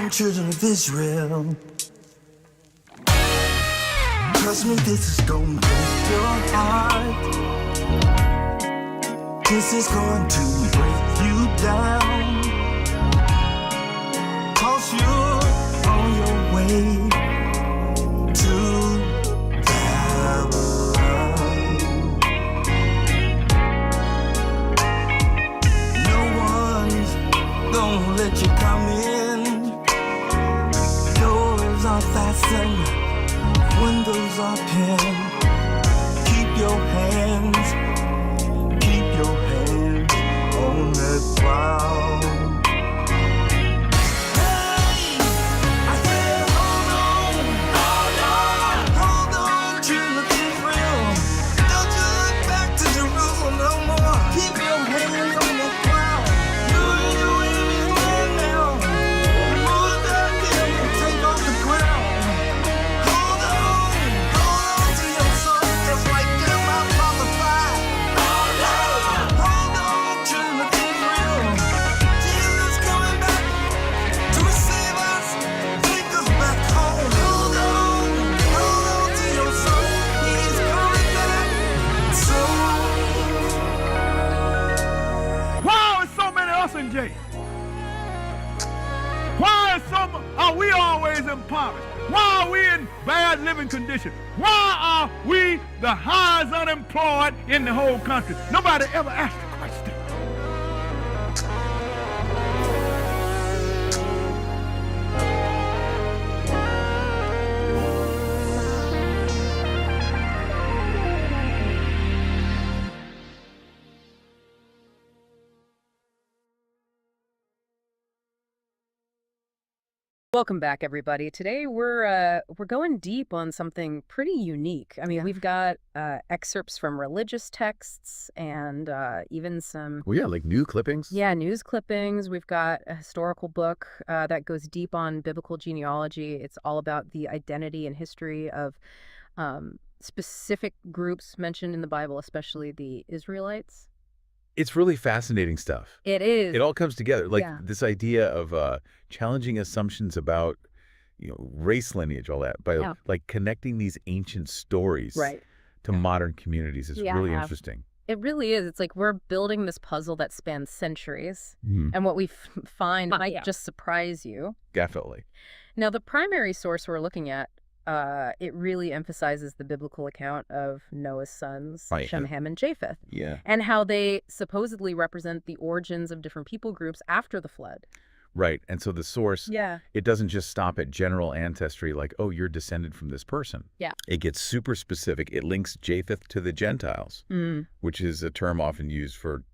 children of Israel. Trust me, this is gonna break your heart. This is going to break you down, toss you on your way to Babylon. No one's gonna let you come in. Doors are fastened, windows are pinned. Keep your hands on that plow. Hey, I said hold on, children of Israel. Don't you look back to Jerusalem no more. Keep your hands on that plow. Move your enemies land now. Move that hill and take off the ground. Hold on to your soul, just like Jeremiah prophesied. Hold on, children of Israel. Jesus coming back to receive us, take us back home. Hold on to your soul. He's coming back soon. Why are so many of us in jail? Why are we always impoverished? Why are we in bad living conditions? Why are we the highest unemployed in the whole country? Nobody ever asked the question. Welcome back, everybody. Today we're going deep on something pretty unique. I mean, we've got excerpts from religious texts and even some like new clippings. news clippings. We've got a historical book that goes deep on biblical genealogy. It's all about the identity and history of specific groups mentioned in the Bible, especially the Israelites. It's really fascinating stuff. It is. It all comes together. Like this idea of challenging assumptions about, race lineage, all that, by like connecting these ancient stories to modern communities is really interesting. It really is. It's like we're building this puzzle that spans centuries, and what we find might just surprise you. Definitely. Now, the primary source we're looking at, it really emphasizes the biblical account of Noah's sons, Shem, Ham, and Japheth, and how they supposedly represent the origins of different people groups after the flood. Right. And so the source, it doesn't just stop at general ancestry like, oh, you're descended from this person. Yeah. It gets super specific. It links Japheth to the Gentiles, which is a term often used for,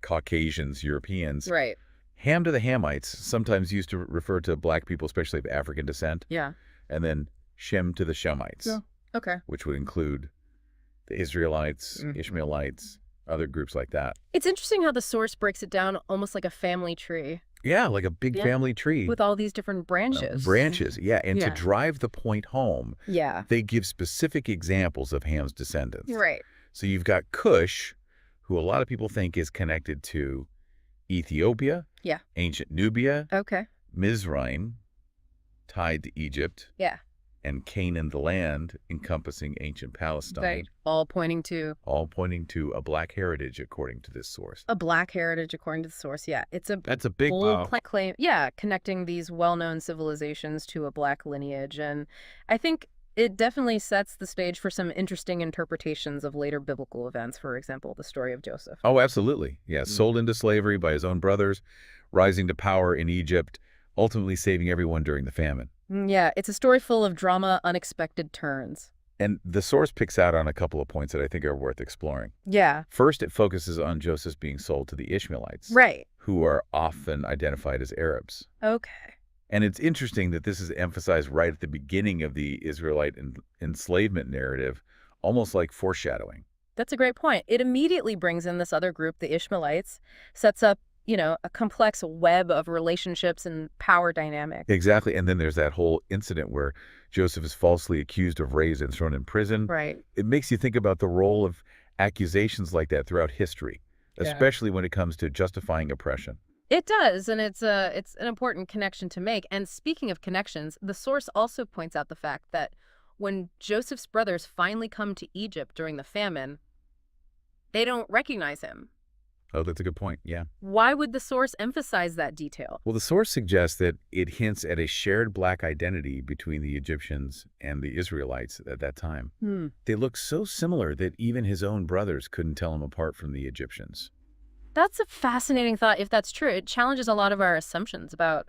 Caucasians, Europeans. Right. Ham to the Hamites, sometimes used to refer to black people, especially of African descent. Yeah. And then Shem to the Shemites. Yeah. Okay. Which would include the Israelites, Ishmaelites, other groups like that. It's interesting how the source breaks it down almost like a family tree. Yeah, like a big family tree. With all these different branches. And to drive the point home, they give specific examples of Ham's descendants. Right. So you've got Cush, who a lot of people think is connected to Ethiopia, ancient Nubia, Mizraim, tied to Egypt, and Canaan, the land encompassing ancient Palestine. Right. All pointing to a black heritage, according to this source. A black heritage, according to the source. Yeah, That's a big claim. Yeah, connecting these well-known civilizations to a black lineage, and I think it definitely sets the stage for some interesting interpretations of later biblical events. For example, the story of Joseph. Oh, absolutely. Yeah, sold into slavery by his own brothers, rising to power in Egypt, ultimately saving everyone during the famine. Yeah, it's a story full of drama, unexpected turns. And the source picks out on a couple of points that I think are worth exploring. Yeah. First, it focuses on Joseph being sold to the Ishmaelites. Right. Who are often identified as Arabs. Okay. And it's interesting that this is emphasized right at the beginning of the Israelite enslavement narrative, almost like foreshadowing. That's a great point. It immediately brings in this other group, the Ishmaelites, sets up, a complex web of relationships and power dynamics. Exactly. And then there's that whole incident where Joseph is falsely accused of rape and thrown in prison. Right. It makes you think about the role of accusations like that throughout history, especially when it comes to justifying oppression. It does, and it's an important connection to make. And speaking of connections, the source also points out the fact that when Joseph's brothers finally come to Egypt during the famine, they don't recognize him. Oh, that's a good point. Yeah. Why would the source emphasize that detail? Well, the source suggests that it hints at a shared black identity between the Egyptians and the Israelites at that time. They look so similar that even his own brothers couldn't tell him apart from the Egyptians. That's a fascinating thought. If that's true, it challenges a lot of our assumptions about,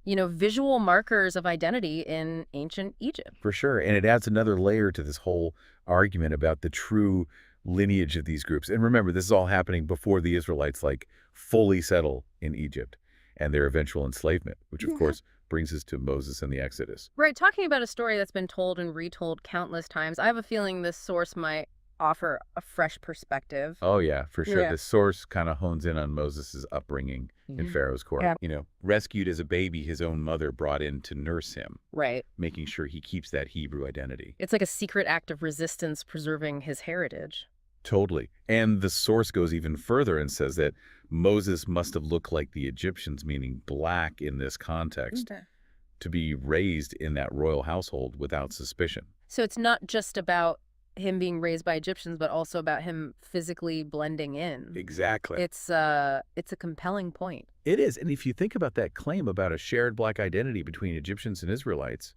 visual markers of identity in ancient Egypt. For sure. And it adds another layer to this whole argument about the true lineage of these groups. And remember, this is all happening before the Israelites fully settle in Egypt and their eventual enslavement, which of course brings us to Moses and the Exodus. Right. Talking about a story that's been told and retold countless times, I have a feeling this source might offer a fresh perspective. Oh, yeah, for sure. The source kind of hones in on Moses' upbringing in Pharaoh's court. Yeah. Rescued as a baby, his own mother brought in to nurse him. Right. Making sure he keeps that Hebrew identity. It's like a secret act of resistance preserving his heritage. Totally. And the source goes even further and says that Moses must have looked like the Egyptians, meaning black in this context, to be raised in that royal household without suspicion. So it's not just about him being raised by Egyptians, but also about him physically blending in. Exactly. It's a compelling point. It is. And if you think about that claim about a shared black identity between Egyptians and Israelites,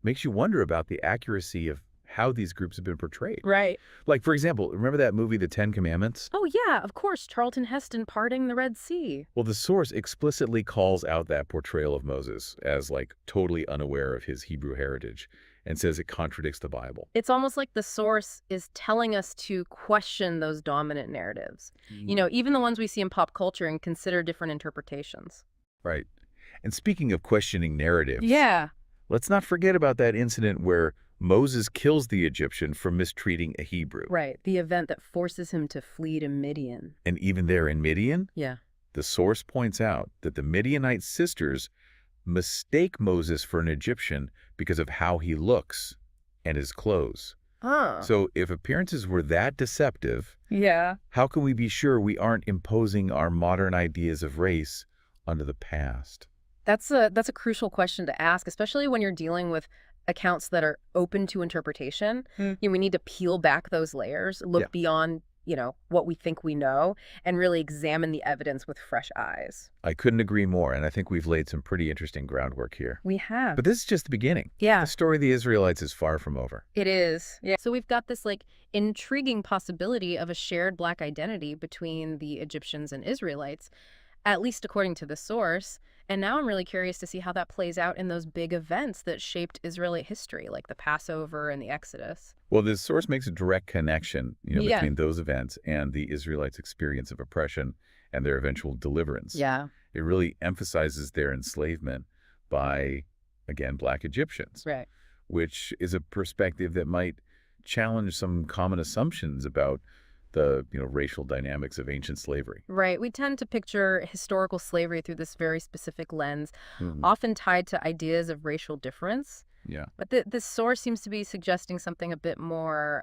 makes you wonder about the accuracy of how these groups have been portrayed. Right. Like, for example, remember that movie, The 10 Commandments? Oh, yeah, of course. Charlton Heston parting the Red Sea. Well, the source explicitly calls out that portrayal of Moses as, totally unaware of his Hebrew heritage and says it contradicts the Bible. It's almost like the source is telling us to question those dominant narratives. Even the ones we see in pop culture, and consider different interpretations. Right. And speaking of questioning narratives. Yeah. Let's not forget about that incident where Moses kills the Egyptian for mistreating a Hebrew. Right, the event that forces him to flee to Midian. And even there in Midian, the source points out that the Midianite sisters mistake Moses for an Egyptian because of how he looks and his clothes. So if appearances were that deceptive, how can we be sure we aren't imposing our modern ideas of race onto the past? That's a crucial question to ask, especially when you're dealing with accounts that are open to interpretation. We need to peel back those layers, look beyond, what we think we know, and really examine the evidence with fresh eyes. I couldn't agree more, and I think we've laid some pretty interesting groundwork here. We have. But this is just the beginning. Yeah. The story of the Israelites is far from over. It is. Yeah. So we've got this intriguing possibility of a shared black identity between the Egyptians and Israelites, at least according to the source. And now I'm really curious to see how that plays out in those big events that shaped Israelite history, like the Passover and the Exodus. Well, the source makes a direct connection, between those events and the Israelites' experience of oppression and their eventual deliverance. Yeah. It really emphasizes their enslavement by, again, Black Egyptians. Right. Which is a perspective that might challenge some common assumptions about the racial dynamics of ancient slavery. Right. We tend to picture historical slavery through this very specific lens, often tied to ideas of racial difference. Yeah. But this source seems to be suggesting something a bit more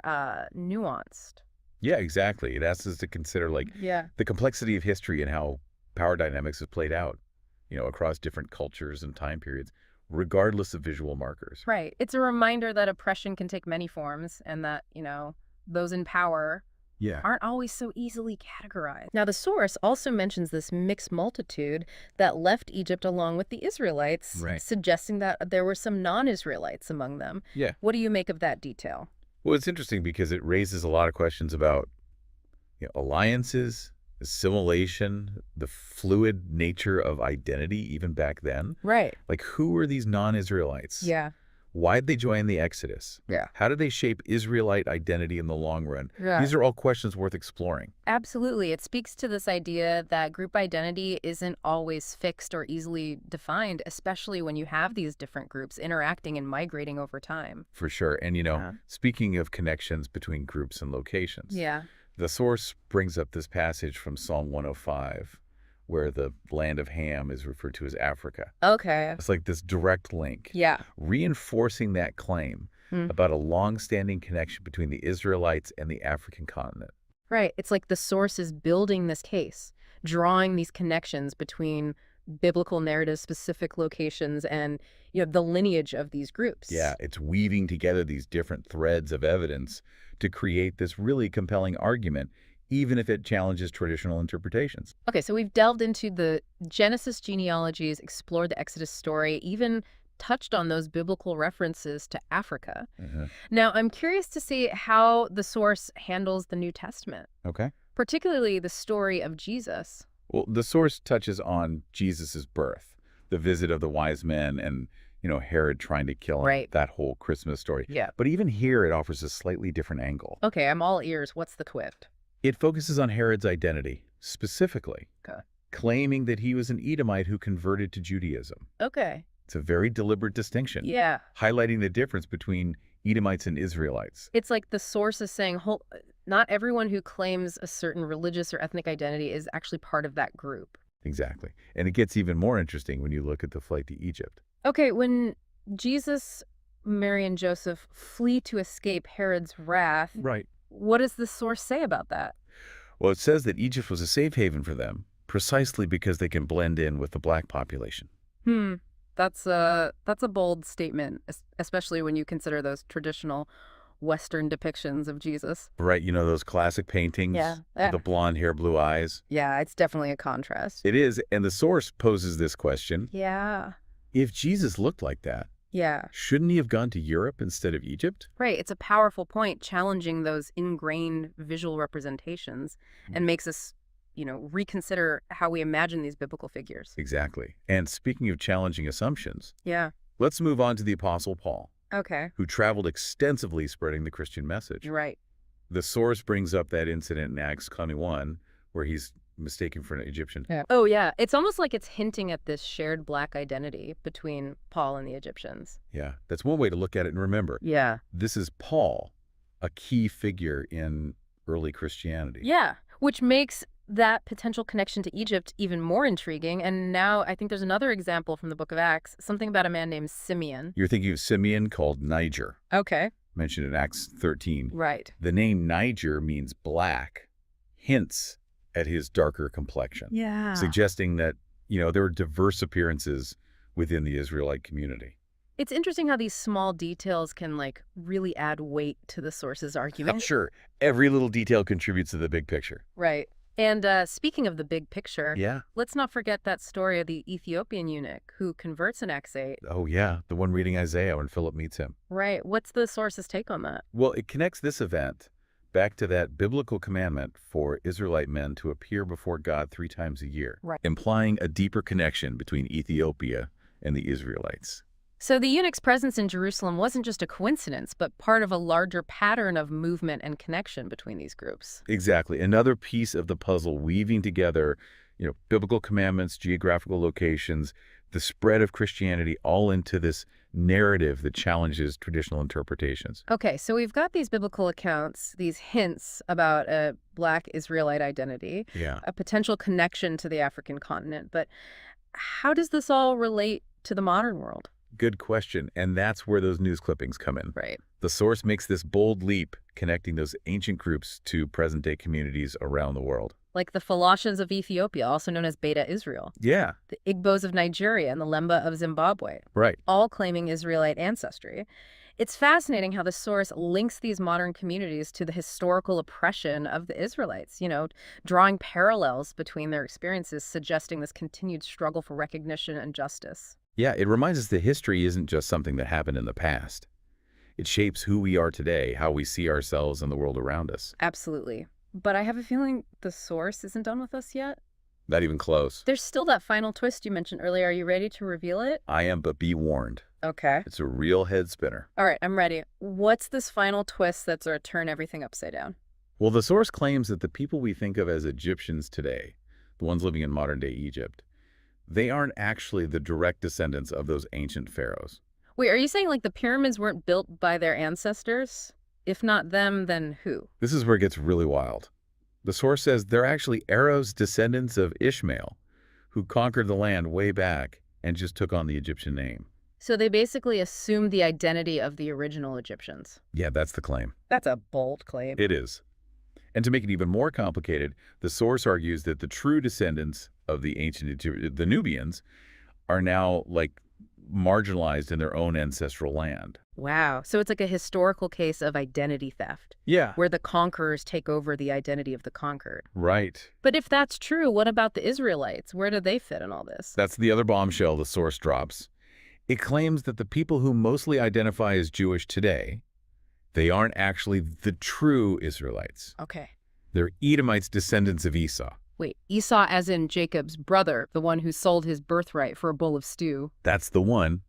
nuanced. Yeah, exactly. It asks us to consider the complexity of history and how power dynamics have played out, across different cultures and time periods, regardless of visual markers. Right. It's a reminder that oppression can take many forms, and that, those in power aren't always so easily categorized. Now, the source also mentions this mixed multitude that left Egypt along with the Israelites, suggesting that there were some non-Israelites among them. Yeah. What do you make of that detail? Well, it's interesting because it raises a lot of questions about alliances, assimilation, the fluid nature of identity even back then. Right. Who were these non-Israelites? Yeah. Why'd they join the Exodus? Yeah. How did they shape Israelite identity in the long run? Yeah. These are all questions worth exploring. Absolutely. It speaks to this idea that group identity isn't always fixed or easily defined, especially when you have these different groups interacting and migrating over time. For sure. And, speaking of connections between groups and locations, the source brings up this passage from Psalm 105, where the land of Ham is referred to as Africa. Okay. It's like this direct link. Yeah. Reinforcing that claim about a long-standing connection between the Israelites and the African continent. Right. It's like the source is building this case, drawing these connections between biblical narrative specific locations and, the lineage of these groups. Yeah, it's weaving together these different threads of evidence to create this really compelling argument, even if it challenges traditional interpretations. Okay, so we've delved into the Genesis genealogies, explored the Exodus story, even touched on those biblical references to Africa. Now, I'm curious to see how the source handles the New Testament. Okay. Particularly the story of Jesus. Well, the source touches on Jesus's birth, the visit of the wise men, and, Herod trying to kill him, right. That whole Christmas story. Yeah. But even here, it offers a slightly different angle. Okay, I'm all ears. What's the twist? It focuses on Herod's identity, specifically, claiming that he was an Edomite who converted to Judaism. Okay. It's a very deliberate distinction. Yeah. Highlighting the difference between Edomites and Israelites. It's like the source is saying, not everyone who claims a certain religious or ethnic identity is actually part of that group. Exactly. And it gets even more interesting when you look at the flight to Egypt. Okay, when Jesus, Mary, and Joseph flee to escape Herod's wrath, right. What does the source say about that? Well, it says that Egypt was a safe haven for them, precisely because they can blend in with the black population. That's a bold statement, especially when you consider those traditional Western depictions of Jesus. Right, those classic paintings with the blonde hair, blue eyes. Yeah, it's definitely a contrast. It is, and the source poses this question. Yeah. If Jesus looked like that, shouldn't he have gone to Europe instead of Egypt? Right, it's a powerful point, challenging those ingrained visual representations and makes us reconsider how we imagine these biblical figures. Exactly. And speaking of challenging assumptions, yeah, let's move on to the Apostle Paul. Okay. Who traveled extensively spreading the Christian message. Right. The source brings up that incident in Acts 21 where he's mistaken for an Egyptian. Yeah. Oh, yeah. It's almost like it's hinting at this shared black identity between Paul and the Egyptians. Yeah, that's one way to look at it. And remember, this is Paul, a key figure in early Christianity. Yeah, which makes that potential connection to Egypt even more intriguing. And now I think there's another example from the book of Acts, something about a man named Simeon. You're thinking of Simeon called Niger. Okay. Mentioned in Acts 13. Right. The name Niger means black, hints at his darker complexion. Yeah. Suggesting that, there were diverse appearances within the Israelite community. It's interesting how these small details can, really add weight to the source's argument. Sure. Every little detail contributes to the big picture. Right. And speaking of the big picture, let's not forget that story of the Ethiopian eunuch who converts in Acts 8. Oh, yeah. The one reading Isaiah when Philip meets him. Right. What's the source's take on that? Well, it connects this event back to that biblical commandment for Israelite men to appear before God 3 times a year, implying a deeper connection between Ethiopia and the Israelites. So the eunuch's presence in Jerusalem wasn't just a coincidence, but part of a larger pattern of movement and connection between these groups. Exactly. Another piece of the puzzle weaving together, biblical commandments, geographical locations, the spread of Christianity all into this narrative that challenges traditional interpretations. Okay, so we've got these biblical accounts, these hints about a Black Israelite identity, a potential connection to the African continent. But how does this all relate to the modern world? Good question. And that's where those news clippings come in. Right. The source makes this bold leap, connecting those ancient groups to present-day communities around the world. Like the Falashans of Ethiopia, also known as Beta Israel. Yeah. The Igbos of Nigeria and the Lemba of Zimbabwe. Right. All claiming Israelite ancestry. It's fascinating how the source links these modern communities to the historical oppression of the Israelites, drawing parallels between their experiences, suggesting this continued struggle for recognition and justice. Yeah, it reminds us that history isn't just something that happened in the past. It shapes who we are today, how we see ourselves and the world around us. Absolutely. But I have a feeling the source isn't done with us yet. Not even close. There's still that final twist you mentioned earlier. Are you ready to reveal it? I am, but be warned. Okay. It's a real head spinner. All right, I'm ready. What's this final twist that's going to turn everything upside down? Well, the source claims that the people we think of as Egyptians today, the ones living in modern-day Egypt, they aren't actually the direct descendants of those ancient pharaohs. Wait, are you saying the pyramids weren't built by their ancestors? If not them, then who? This is where it gets really wild. The source says they're actually Pharaoh's descendants of Ishmael, who conquered the land way back and just took on the Egyptian name. So they basically assumed the identity of the original Egyptians. Yeah, that's the claim. That's a bold claim. It is. And to make it even more complicated, the source argues that the true descendants of the the Nubians are now like marginalized in their own ancestral land. Wow. So it's like a historical case of identity theft. Yeah. Where the conquerors take over the identity of the conquered. Right. But if that's true, what about the Israelites? Where do they fit in all this? That's the other bombshell the source drops. It claims that the people who mostly identify as Jewish today, they aren't actually the true Israelites. Okay. They're Edomites, descendants of Esau. Wait, Esau as in Jacob's brother, the one who sold his birthright for a bowl of stew. That's the one.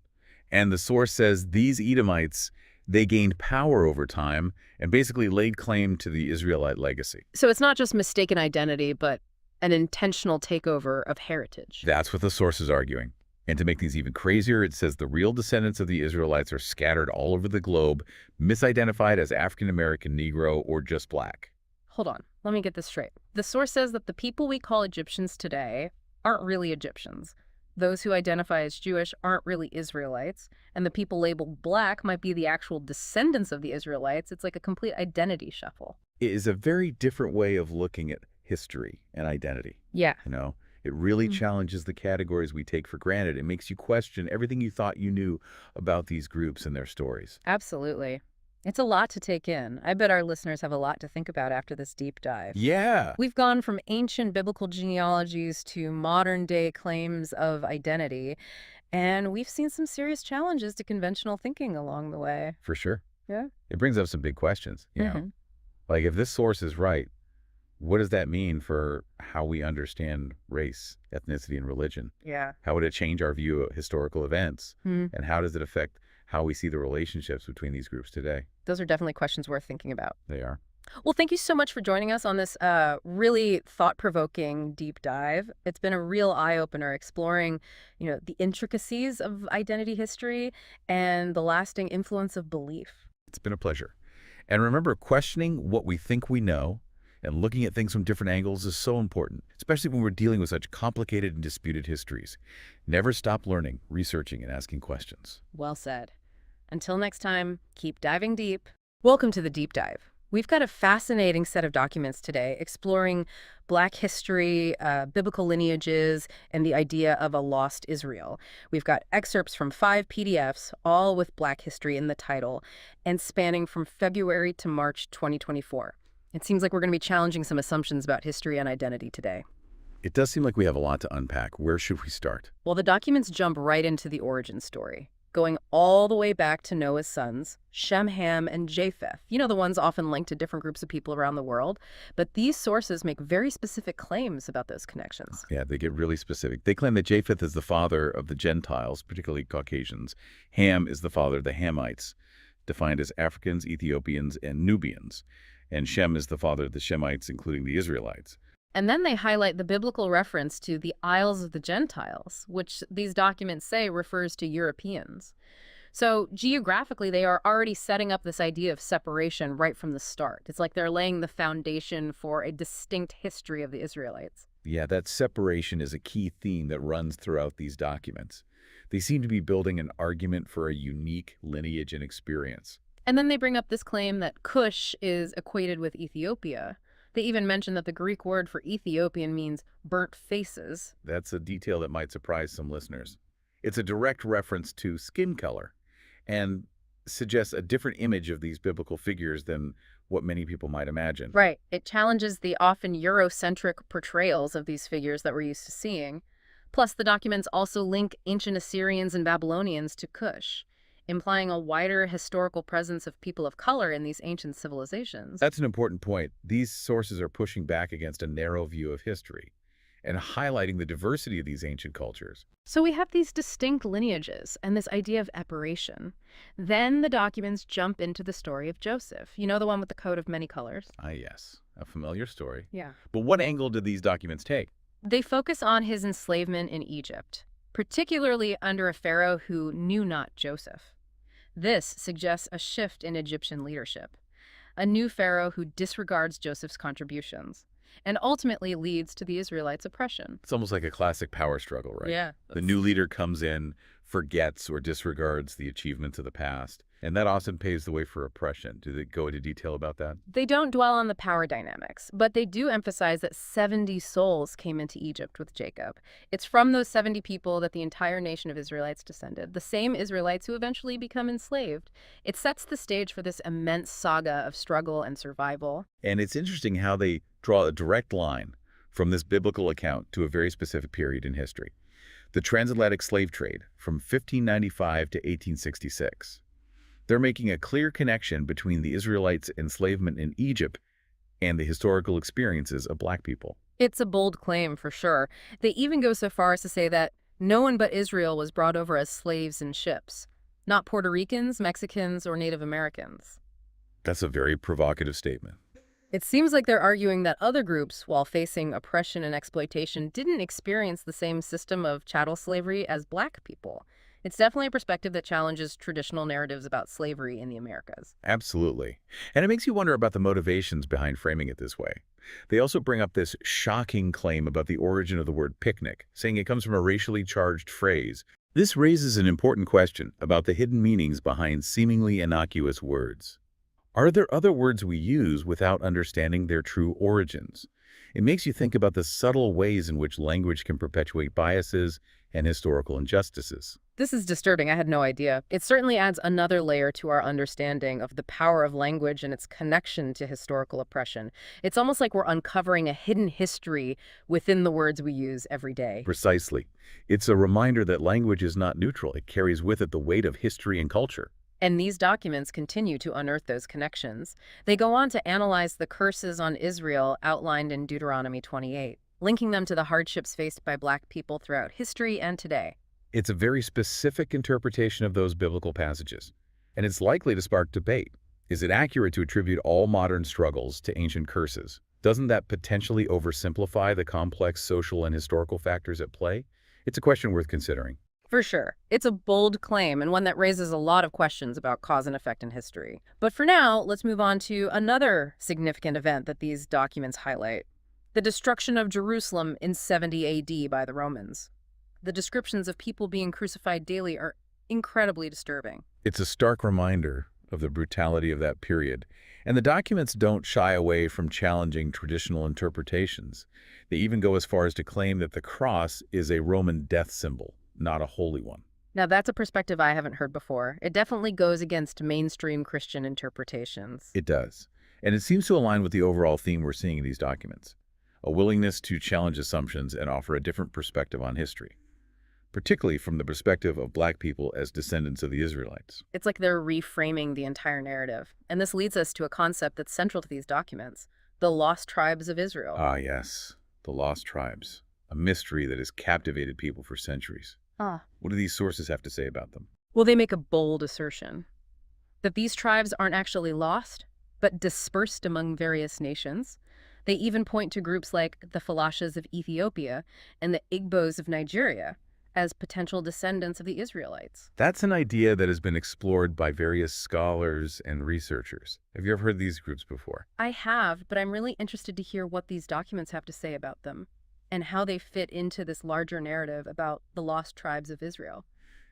And the source says these Edomites, they gained power over time and basically laid claim to the Israelite legacy. So it's not just mistaken identity, but an intentional takeover of heritage. That's what the source is arguing. And to make things even crazier, it says the real descendants of the Israelites are scattered all over the globe, misidentified as African-American, Negro, or just black. Hold on, let me get this straight. The source says that the people we call Egyptians today aren't really Egyptians. Those who identify as Jewish aren't really Israelites, and the people labeled black might be the actual descendants of the Israelites. It's like a complete identity shuffle. It is a very different way of looking at history and identity. Yeah. You know, it really challenges the categories we take for granted. It makes you question everything you thought you knew about these groups and their stories. Absolutely. It's a lot to take in. I bet our listeners have a lot to think about after this deep dive. Yeah. We've gone from ancient biblical genealogies to modern-day claims of identity, and we've seen some serious challenges to conventional thinking along the way. For sure. Yeah. It brings up some big questions, you know. Like, if this source is right, what does that mean for how we understand race, ethnicity, and religion? Yeah. How would it change our view of historical events? And how does it affect how we see the relationships between these groups today? Those are definitely questions worth thinking about. They are. Well, thank you so much for joining us on this really thought-provoking deep dive. It's been a real eye-opener exploring, the intricacies of identity history and the lasting influence of belief. It's been a pleasure. And remember, questioning what we think we know and looking at things from different angles is so important, especially when we're dealing with such complicated and disputed histories. Never stop learning, researching, and asking questions. Well said. Until next time, keep diving deep. Welcome to the Deep Dive. We've got a fascinating set of documents today exploring Black history, biblical lineages, and the idea of a lost Israel. We've got excerpts from 5 PDFs, all with Black history in the title, and spanning from February to March 2024. It seems like we're going to be challenging some assumptions about history and identity today. It does seem like we have a lot to unpack. Where should we start? Well, the documents jump right into the origin story, going all the way back to Noah's sons, Shem, Ham, and Japheth. The ones often linked to different groups of people around the world. But these sources make very specific claims about those connections. Yeah, they get really specific. They claim that Japheth is the father of the Gentiles, particularly Caucasians. Ham is the father of the Hamites, defined as Africans, Ethiopians, and Nubians. And Shem is the father of the Shemites, including the Israelites. And then they highlight the biblical reference to the Isles of the Gentiles, which these documents say refers to Europeans. So geographically, they are already setting up this idea of separation right from the start. It's like they're laying the foundation for a distinct history of the Israelites. Yeah, that separation is a key theme that runs throughout these documents. They seem to be building an argument for a unique lineage and experience. And then they bring up this claim that Cush is equated with Ethiopia. They even mention that the Greek word for Ethiopian means burnt faces. That's a detail that might surprise some listeners. It's a direct reference to skin color and suggests a different image of these biblical figures than what many people might imagine. Right. It challenges the often Eurocentric portrayals of these figures that we're used to seeing. Plus, the documents also link ancient Assyrians and Babylonians to Cush, implying a wider historical presence of people of color in these ancient civilizations. That's an important point. These sources are pushing back against a narrow view of history and highlighting the diversity of these ancient cultures. So we have these distinct lineages and this idea of apparition. Then the documents jump into the story of Joseph. The one with the coat of many colors? Ah, yes. A familiar story. Yeah. But what angle did these documents take? They focus on his enslavement in Egypt, particularly under a pharaoh who knew not Joseph. This suggests a shift in Egyptian leadership, a new pharaoh who disregards Joseph's contributions, and ultimately leads to the Israelites' oppression. It's almost like a classic power struggle, right? Yeah. The new leader comes in, forgets or disregards the achievements of the past. And that often paves the way for oppression. Do they go into detail about that? They don't dwell on the power dynamics, but they do emphasize that 70 souls came into Egypt with Jacob. It's from those 70 people that the entire nation of Israelites descended, the same Israelites who eventually become enslaved. It sets the stage for this immense saga of struggle and survival. And it's interesting how they draw a direct line from this biblical account to a very specific period in history. The transatlantic slave trade from 1595 to 1866. They're making a clear connection between the Israelites' enslavement in Egypt and the historical experiences of Black people. It's a bold claim, for sure. They even go so far as to say that no one but Israel was brought over as slaves in ships, not Puerto Ricans, Mexicans, or Native Americans. That's a very provocative statement. It seems like they're arguing that other groups, while facing oppression and exploitation, didn't experience the same system of chattel slavery as Black people. It's definitely a perspective that challenges traditional narratives about slavery in the Americas. Absolutely. And it makes you wonder about the motivations behind framing it this way. They also bring up this shocking claim about the origin of the word picnic, saying it comes from a racially charged phrase. This raises an important question about the hidden meanings behind seemingly innocuous words. Are there other words we use without understanding their true origins? It makes you think about the subtle ways in which language can perpetuate biases and historical injustices. This is disturbing. I had no idea. It certainly adds another layer to our understanding of the power of language and its connection to historical oppression. It's almost like we're uncovering a hidden history within the words we use every day. Precisely. It's a reminder that language is not neutral. It carries with it the weight of history and culture. And these documents continue to unearth those connections. They go on to analyze the curses on Israel outlined in Deuteronomy 28, linking them to the hardships faced by Black people throughout history and today. It's a very specific interpretation of those biblical passages, and it's likely to spark debate. Is it accurate to attribute all modern struggles to ancient curses? Doesn't that potentially oversimplify the complex social and historical factors at play? It's a question worth considering. For sure. It's a bold claim and one that raises a lot of questions about cause and effect in history. But for now, let's move on to another significant event that these documents highlight: the destruction of Jerusalem in 70 AD by the Romans. The descriptions of people being crucified daily are incredibly disturbing. It's a stark reminder of the brutality of that period, and the documents don't shy away from challenging traditional interpretations. They even go as far as to claim that the cross is a Roman death symbol, not a holy one. Now, that's a perspective I haven't heard before. It definitely goes against mainstream Christian interpretations. It does, and it seems to align with the overall theme we're seeing in these documents: a willingness to challenge assumptions and offer a different perspective on history, particularly from the perspective of Black people as descendants of the Israelites. It's like they're reframing the entire narrative. And this leads us to a concept that's central to these documents: the lost tribes of Israel. Ah, yes, the lost tribes, a mystery that has captivated people for centuries. What do these sources have to say about them? Well, they make a bold assertion that these tribes aren't actually lost, but dispersed among various nations. They even point to groups like the Falashas of Ethiopia and the Igbos of Nigeria as potential descendants of the Israelites. That's an idea that has been explored by various scholars and researchers. Have you ever heard of these groups before? I have, but I'm really interested to hear what these documents have to say about them and how they fit into this larger narrative about the lost tribes of Israel.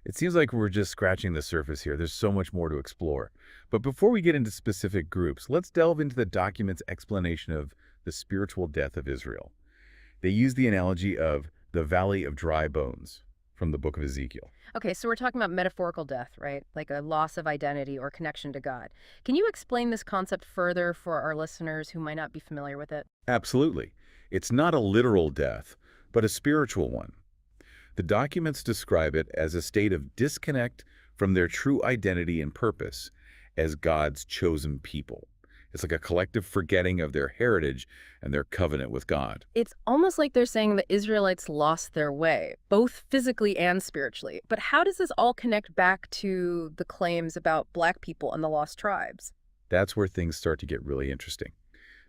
It seems like we're just scratching the surface here. There's so much more to explore. But before we get into specific groups, let's delve into the document's explanation of the spiritual death of Israel. They use the analogy of the Valley of Dry Bones from the book of Ezekiel. Okay, so we're talking about metaphorical death, right? Like a loss of identity or connection to God. Can you explain this concept further for our listeners who might not be familiar with it? Absolutely. It's not a literal death, but a spiritual one. The documents describe it as a state of disconnect from their true identity and purpose as God's chosen people. It's like a collective forgetting of their heritage and their covenant with God. It's almost like they're saying the Israelites lost their way, both physically and spiritually. But how does this all connect back to the claims about Black people and the lost tribes? That's where things start to get really interesting.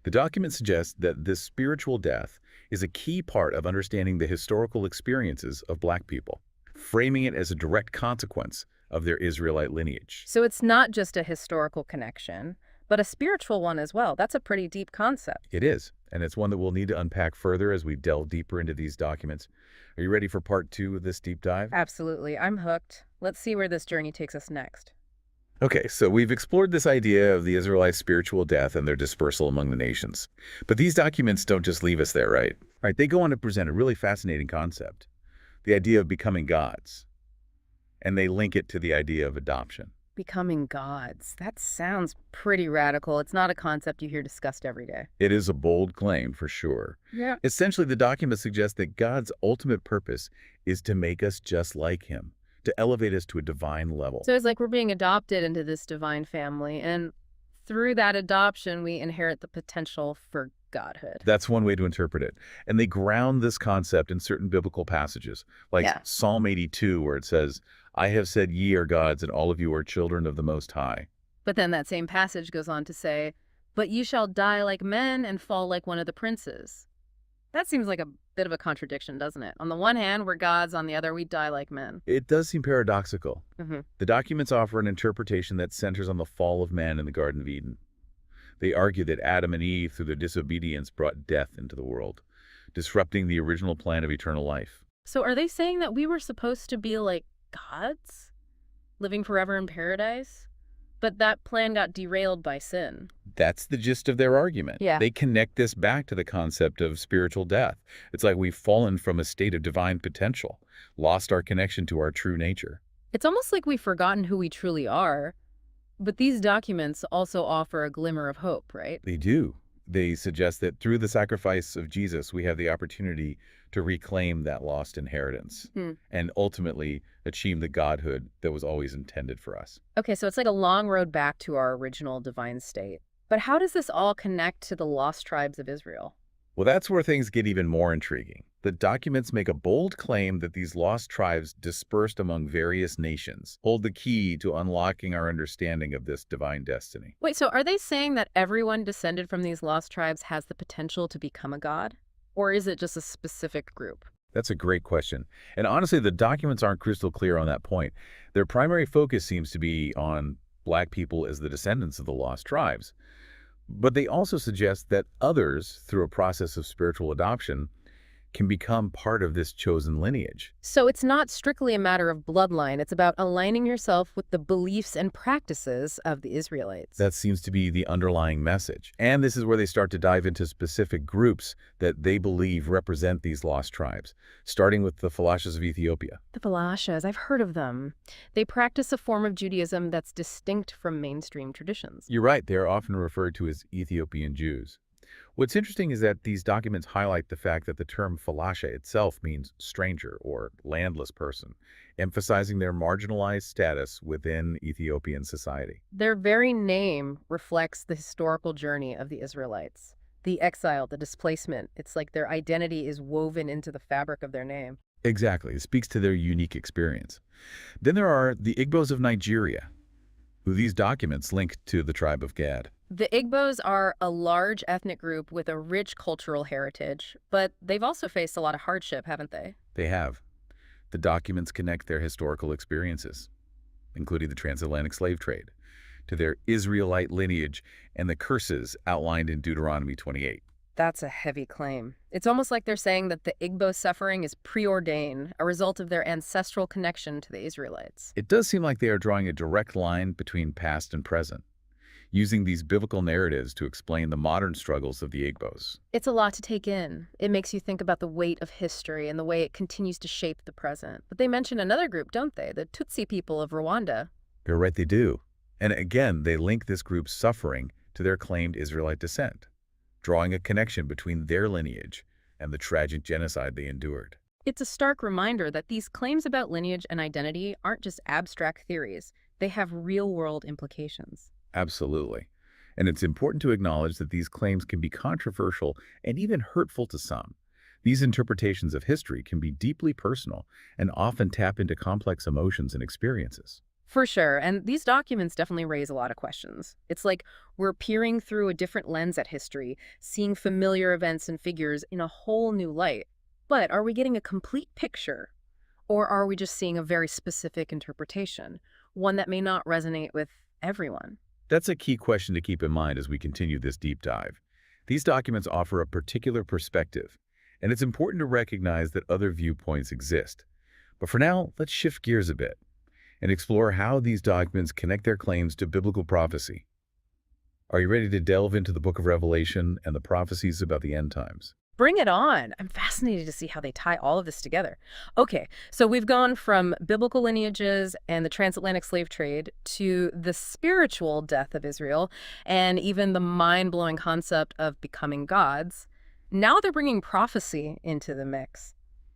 The document suggests that this spiritual death is a key part of understanding the historical experiences of Black people, framing it as a direct consequence of their Israelite lineage. So it's not just a historical connection, but a spiritual one as well. That's a pretty deep concept. It is. and it's one that we'll need to unpack further as we delve deeper into these documents. Are you ready for part 2 of this deep dive? Absolutely. I'm hooked. Let's see where this journey takes us next. Okay, so we've explored this idea of the Israelites' spiritual death and their dispersal among the nations. But these documents don't just leave us there, right? Right, they go on to present a really fascinating concept, the idea of becoming gods. And they link it to the idea of adoption. Becoming gods. That sounds pretty radical. It's not a concept you hear discussed every day. It is a bold claim, for sure. Yeah. Essentially, the document suggests that God's ultimate purpose is to make us just like him, to elevate us to a divine level. So it's like we're being adopted into this divine family, and through that adoption, we inherit the potential for godhood. That's one way to interpret it. And they ground this concept in certain biblical passages, like Psalm 82, where it says, I have said ye are gods, and all of you are children of the Most High. But then that same passage goes on to say, but you shall die like men and fall like one of the princes. That seems like a bit of a contradiction, doesn't it? On the one hand, we're gods. On the other, we die like men. It does seem paradoxical. The documents offer an interpretation that centers on the fall of man in the Garden of Eden. They argue that Adam and Eve, through their disobedience, brought death into the world, disrupting the original plan of eternal life. So are they saying that we were supposed to be like gods, living forever in paradise? But that plan got derailed by sin. That's the gist of their argument. Yeah. They connect this back to the concept of spiritual death. It's like we've fallen from a state of divine potential, lost our connection to our true nature. It's almost like we've forgotten who we truly are. But these documents also offer a glimmer of hope, right? They do. They suggest that through the sacrifice of Jesus, we have the opportunity to reclaim that lost inheritance and ultimately achieve the godhood that was always intended for us. Okay, so it's like a long road back to our original divine state. But how does this all connect to the lost tribes of Israel? Well, that's where things get even more intriguing. The documents make a bold claim that these lost tribes dispersed among various nations hold the key to unlocking our understanding of this divine destiny. Wait, so are they saying that everyone descended from these lost tribes has the potential to become a god? Or is it just a specific group? That's a great question. And honestly, the documents aren't crystal clear on that point. Their primary focus seems to be on Black people as the descendants of the lost tribes. But they also suggest that others, through a process of spiritual adoption, can become part of this chosen lineage. So it's not strictly a matter of bloodline. It's about aligning yourself with the beliefs and practices of the Israelites. That seems to be the underlying message. And this is where they start to dive into specific groups that they believe represent these lost tribes, starting with the Falashas of Ethiopia. The Falashas, I've heard of them. They practice a form of Judaism that's distinct from mainstream traditions. You're right. They are often referred to as Ethiopian Jews. What's interesting is that these documents highlight the fact that the term falasha itself means stranger or landless person, emphasizing their marginalized status within Ethiopian society. Their very name reflects the historical journey of the Israelites. The exile, the displacement, it's like their identity is woven into the fabric of their name. Exactly. It speaks to their unique experience. Then there are the Igbos of Nigeria, who these documents link to the tribe of Gad. The Igbos are a large ethnic group with a rich cultural heritage, but they've also faced a lot of hardship, haven't they? They have. The documents connect their historical experiences, including the transatlantic slave trade, to their Israelite lineage and the curses outlined in Deuteronomy 28. That's a heavy claim. It's almost like they're saying that the Igbo suffering is preordained, a result of their ancestral connection to the Israelites. It does seem like they are drawing a direct line between past and present, using these biblical narratives to explain the modern struggles of the Igbos. It's a lot to take in. It makes you think about the weight of history and the way it continues to shape the present. But they mention another group, don't they? The Tutsi people of Rwanda. You're right, they do. And again, they link this group's suffering to their claimed Israelite descent, drawing a connection between their lineage and the tragic genocide they endured. It's a stark reminder that these claims about lineage and identity aren't just abstract theories. They have real-world implications. Absolutely. And it's important to acknowledge that these claims can be controversial and even hurtful to some. These interpretations of history can be deeply personal and often tap into complex emotions and experiences. For sure, and these documents definitely raise a lot of questions. It's like we're peering through a different lens at history, seeing familiar events and figures in a whole new light. But are we getting a complete picture? Or are we just seeing a very specific interpretation, one that may not resonate with everyone? That's a key question to keep in mind as we continue this deep dive. These documents offer a particular perspective, and it's important to recognize that other viewpoints exist. But for now, let's shift gears a bit and explore how these documents connect their claims to biblical prophecy. Are you ready to delve into the book of Revelation and the prophecies about the end times? Bring it on. I'm fascinated to see how they tie all of this together. Okay, so we've gone from biblical lineages and the transatlantic slave trade to the spiritual death of Israel and even the mind-blowing concept of becoming gods. Now they're bringing prophecy into the mix,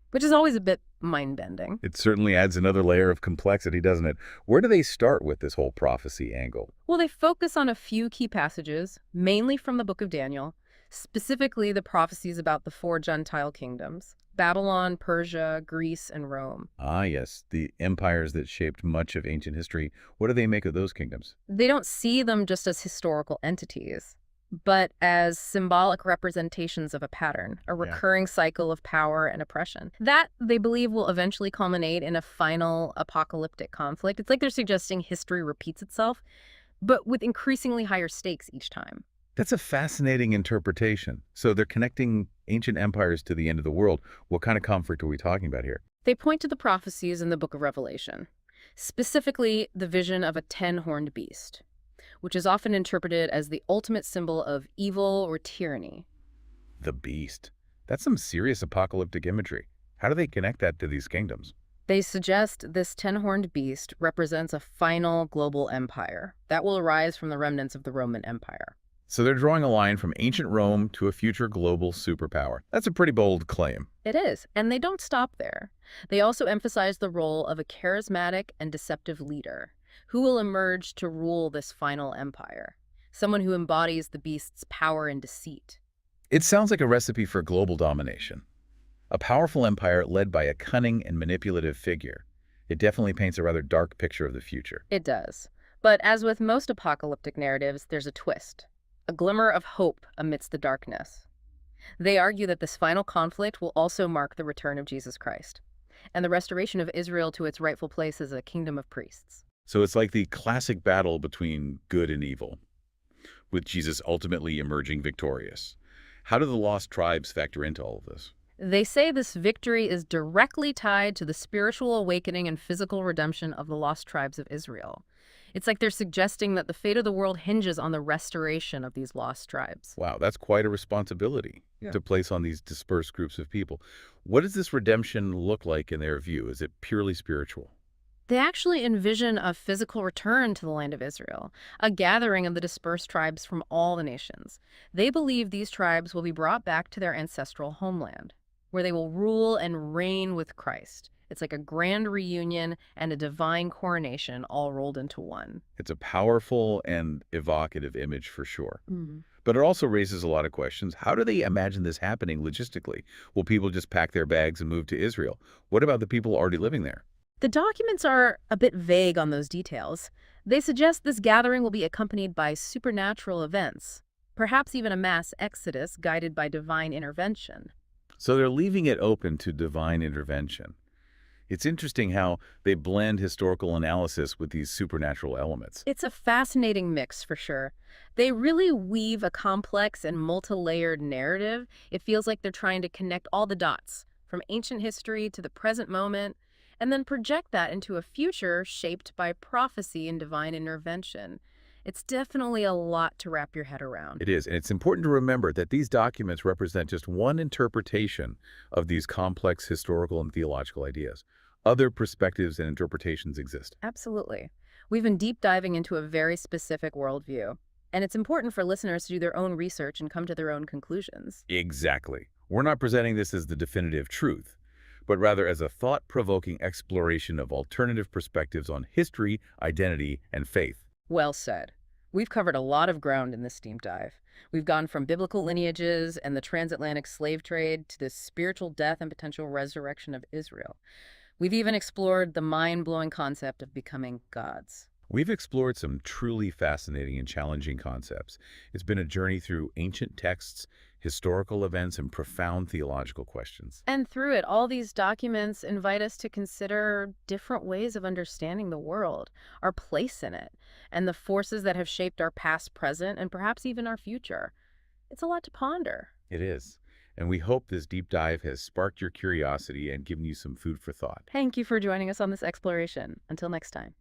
which is always a bit mind-bending. It certainly adds another layer of complexity, doesn't it? Where do they start with this whole prophecy angle? Well, they focus on a few key passages, mainly from the book of Daniel, specifically the prophecies about the 4 Gentile kingdoms: Babylon, Persia, Greece, and Rome. Ah, yes, the empires that shaped much of ancient history. What do they make of those kingdoms? They don't see them just as historical entities, but as symbolic representations of a pattern, a recurring cycle of power and oppression that they believe will eventually culminate in a final apocalyptic conflict. It's like they're suggesting history repeats itself, but with increasingly higher stakes each time. That's a fascinating interpretation. So they're connecting ancient empires to the end of the world. What kind of conflict are we talking about here? They point to the prophecies in the book of Revelation, specifically the vision of a 10-horned beast, which is often interpreted as the ultimate symbol of evil or tyranny. The beast. That's some serious apocalyptic imagery. How do they connect that to these kingdoms? They suggest this 10-horned beast represents a final global empire that will arise from the remnants of the Roman Empire. So they're drawing a line from ancient Rome to a future global superpower. That's a pretty bold claim. It is, and they don't stop there. They also emphasize the role of a charismatic and deceptive leader who will emerge to rule this final empire, someone who embodies the beast's power and deceit. It sounds like a recipe for global domination. A powerful empire led by a cunning and manipulative figure. It definitely paints a rather dark picture of the future. It does. But as with most apocalyptic narratives, there's a twist. A glimmer of hope amidst the darkness. They argue that this final conflict will also mark the return of Jesus Christ and the restoration of Israel to its rightful place as a kingdom of priests. So it's like the classic battle between good and evil, with Jesus ultimately emerging victorious. How do the lost tribes factor into all of this? They say this victory is directly tied to the spiritual awakening and physical redemption of the lost tribes of Israel. It's like they're suggesting that the fate of the world hinges on the restoration of these lost tribes. Wow, that's quite a responsibility to place on these dispersed groups of people. What does this redemption look like in their view? Is it purely spiritual? They actually envision a physical return to the land of Israel, a gathering of the dispersed tribes from all the nations. They believe these tribes will be brought back to their ancestral homeland, where they will rule and reign with Christ. It's like a grand reunion and a divine coronation all rolled into one. It's a powerful and evocative image for sure. But it also raises a lot of questions. How do they imagine this happening logistically? Will people just pack their bags and move to Israel? What about the people already living there? The documents are a bit vague on those details. They suggest this gathering will be accompanied by supernatural events, perhaps even a mass exodus guided by divine intervention. So they're leaving it open to divine intervention. It's interesting how they blend historical analysis with these supernatural elements. It's a fascinating mix, for sure. They really weave a complex and multi-layered narrative. It feels like they're trying to connect all the dots, from ancient history to the present moment, and then project that into a future shaped by prophecy and divine intervention. It's definitely a lot to wrap your head around. It is, and it's important to remember that these documents represent just one interpretation of these complex historical and theological ideas. Other perspectives and interpretations exist. Absolutely. We've been deep diving into a very specific worldview, and it's important for listeners to do their own research and come to their own conclusions. Exactly. We're not presenting this as the definitive truth, but rather as a thought-provoking exploration of alternative perspectives on history, identity, and faith. Well said. We've covered a lot of ground in this deep dive. We've gone from biblical lineages and the transatlantic slave trade to the spiritual death and potential resurrection of Israel. We've even explored the mind-blowing concept of becoming gods. We've explored some truly fascinating and challenging concepts. It's been a journey through ancient texts, historical events, and profound theological questions. And through it, all these documents invite us to consider different ways of understanding the world, our place in it, and the forces that have shaped our past, present, and perhaps even our future. It's a lot to ponder. It is. And we hope this deep dive has sparked your curiosity and given you some food for thought. Thank you for joining us on this exploration. Until next time.